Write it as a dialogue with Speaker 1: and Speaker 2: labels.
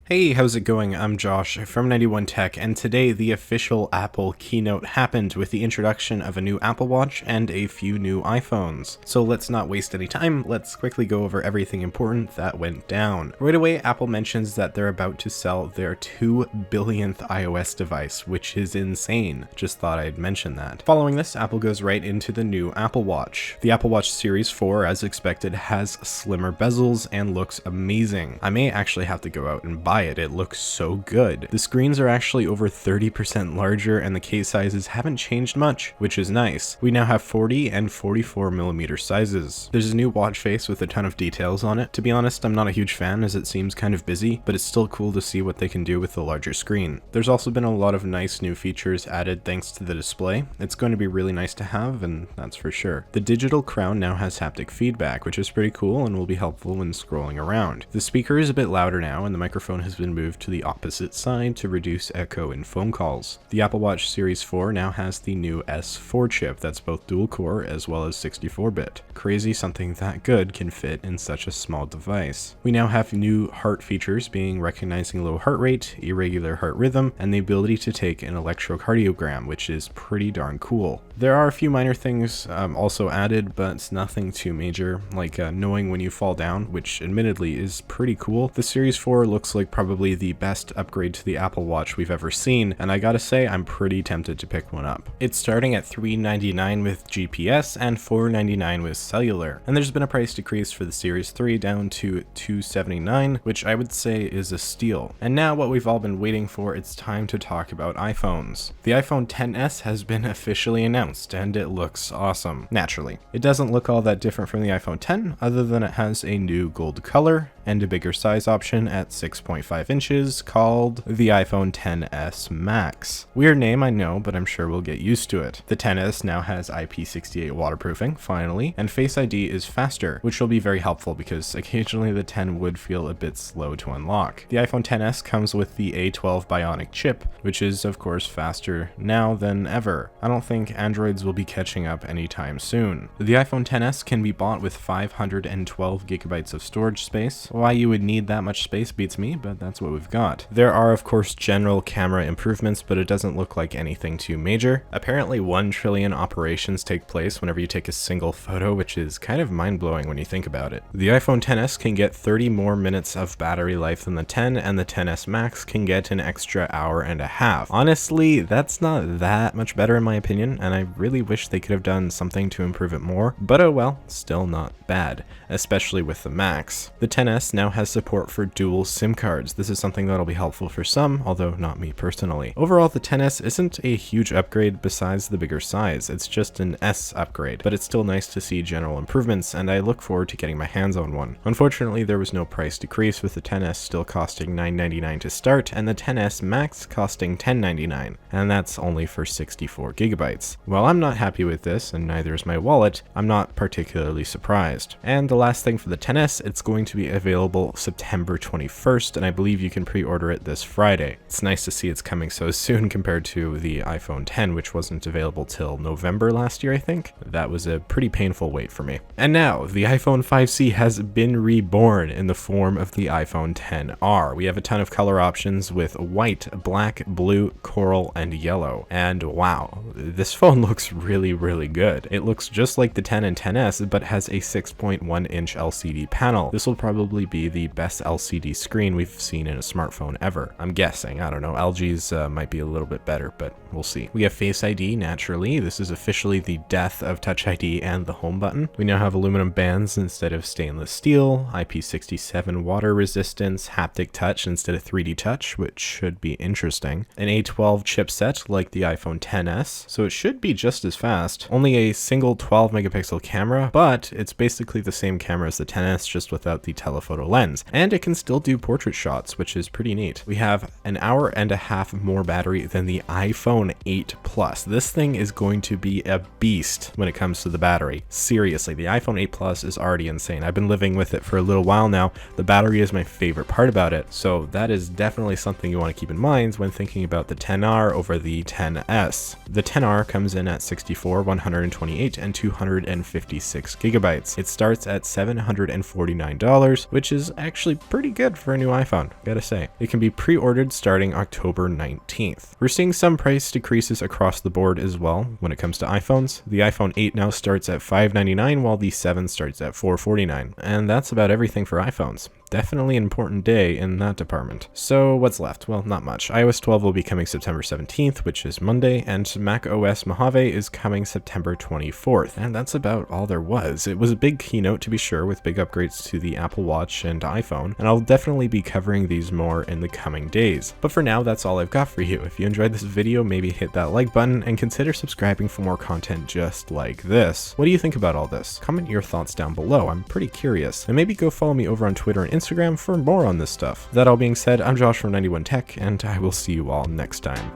Speaker 1: Hey, how's it going? I'm Josh from 91 Tech, and today the official Apple Keynote happened with the introduction of a new Apple Watch and a few new iPhones. So let's not waste any time, let's quickly go over everything important that went down. Right away, Apple mentions that they're about to sell their 2 billionth iOS device, which is insane. Just thought I'd mention that. Following this, Apple goes right into the new Apple Watch. The Apple Watch Series 4, as expected, has slimmer bezels and looks amazing. I may actually have to go out and buy it looks so good. The screens are actually over 30% larger and the case sizes haven't changed much, which is nice. We now have 40 and 44mm sizes. There's a new watch face with a ton of details on it. To be honest, I'm not a huge fan as it seems kind of busy, but it's still cool to see what they can do with the larger screen. There's also been a lot of nice new features added thanks to the display. It's going to be really nice to have, and that's for sure. The digital crown now has haptic feedback, which is pretty cool and will be helpful when scrolling around. The speaker is a bit louder now, and the microphone has been moved to the opposite side to reduce echo in phone calls. The Apple Watch Series 4 now has the new S4 chip that's both dual core as well as 64-bit. Crazy something that good can fit in such a small device. We now have new heart features, being recognizing low heart rate, irregular heart rhythm, and the ability to take an electrocardiogram, which is pretty darn cool. There are a few minor things also added, but it's nothing too major, like knowing when you fall down, which admittedly is pretty cool. The Series 4 looks like probably the best upgrade to the Apple Watch we've ever seen, and I gotta say I'm pretty tempted to pick one up. It's starting at $399 with GPS and $499 with cellular, and there's been a price decrease for the Series 3 down to $279, which I would say is a steal. And now what we've all been waiting for, it's time to talk about iPhones. The iPhone XS has been officially announced, and it looks awesome. Naturally, it doesn't look all that different from the iPhone X, other than it has a new gold color and a bigger size option at 6.5 inches called the iPhone XS Max. Weird name, I know, but I'm sure we'll get used to it. The XS now has IP68 waterproofing, finally, and Face ID is faster, which will be very helpful because occasionally the 10 would feel a bit slow to unlock. The iPhone XS comes with the A12 Bionic chip, which is of course faster now than ever. I don't think Androids will be catching up anytime soon. The iPhone XS can be bought with 512 gigabytes of storage space. Why you would need that much space beats me, but that's what we've got. There are of course general camera improvements, but it doesn't look like anything too major. Apparently 1 trillion operations take place whenever you take a single photo, which is kind of mind-blowing when you think about it. The iPhone XS can get 30 more minutes of battery life than the 10, and the XS Max can get an extra hour and a half. Honestly, that's not that much better in my opinion, and I really wish they could have done something to improve it more, but oh well, still not bad, especially with the Max. The XS now has support for dual SIM cards. This is something that'll be helpful for some, although not me personally. Overall, the XS isn't a huge upgrade besides the bigger size. It's just an S upgrade, but it's still nice to see general improvements, and I look forward to getting my hands on one. Unfortunately, there was no price decrease, with the XS still costing $999 to start, and the XS Max costing $1099, and that's only for 64 gigabytes. While I'm not happy with this, and neither is my wallet, I'm not particularly surprised. And the last thing for the XS, it's going to be available September 21st, and I believe you can pre-order it this Friday. It's nice to see it's coming so soon compared to the iPhone X, which wasn't available till November last year, I think. That was a pretty painful wait for me. And now, the iPhone 5C has been reborn in the form of the iPhone XR. We have a ton of color options with white, black, blue, coral, and yellow. And wow, this phone looks really, really good. It looks just like the 10 and XS, but has a 6.1-inch LCD panel. This will probably be the best LCD screen we've seen in a smartphone ever. I'm guessing, I don't know, LG's might be a little bit better, but we'll see. We have Face ID, naturally. This is officially the death of Touch ID and the home button. We now have aluminum bands instead of stainless steel, IP67 water resistance, haptic touch instead of 3D touch, which should be interesting. An A12 chipset like the iPhone XS, so it should be just as fast. Only a single 12 megapixel camera, but it's basically the same camera as the XS, just without the telephoto lens. And it can still do portrait shots, which is pretty neat. We have an hour and a half more battery than the iPhone 8 Plus. This thing is going to be a beast when it comes to the battery. Seriously, the iPhone 8 Plus is already insane. I've been living with it for a little while now. The battery is my favorite part about it, so that is definitely something you want to keep in mind when thinking about the XR over the XS. The XR comes in at 64, 128, and 256 gigabytes. It starts at $749, which is actually pretty good for a new iPhone. iPhone, gotta say. It can be pre-ordered starting October 19th. We're seeing some price decreases across the board as well when it comes to iPhones. The iPhone 8 now starts at $599 while the 7 starts at $449. And that's about everything for iPhones. Definitely an important day in that department. So what's left? Well, not much. iOS 12 will be coming September 17th, which is Monday, and Mac OS Mojave is coming September 24th. And that's about all there was. It was a big keynote to be sure, with big upgrades to the Apple Watch and iPhone, and I'll definitely be covering these more in the coming days. But for now, that's all I've got for you. If you enjoyed this video, maybe hit that like button and consider subscribing for more content just like this. What do you think about all this? Comment your thoughts down below. I'm pretty curious. And maybe go follow me over on Twitter and Instagram for more on this stuff. That all being said, I'm Josh from 91 Tech, and I will see you all next time.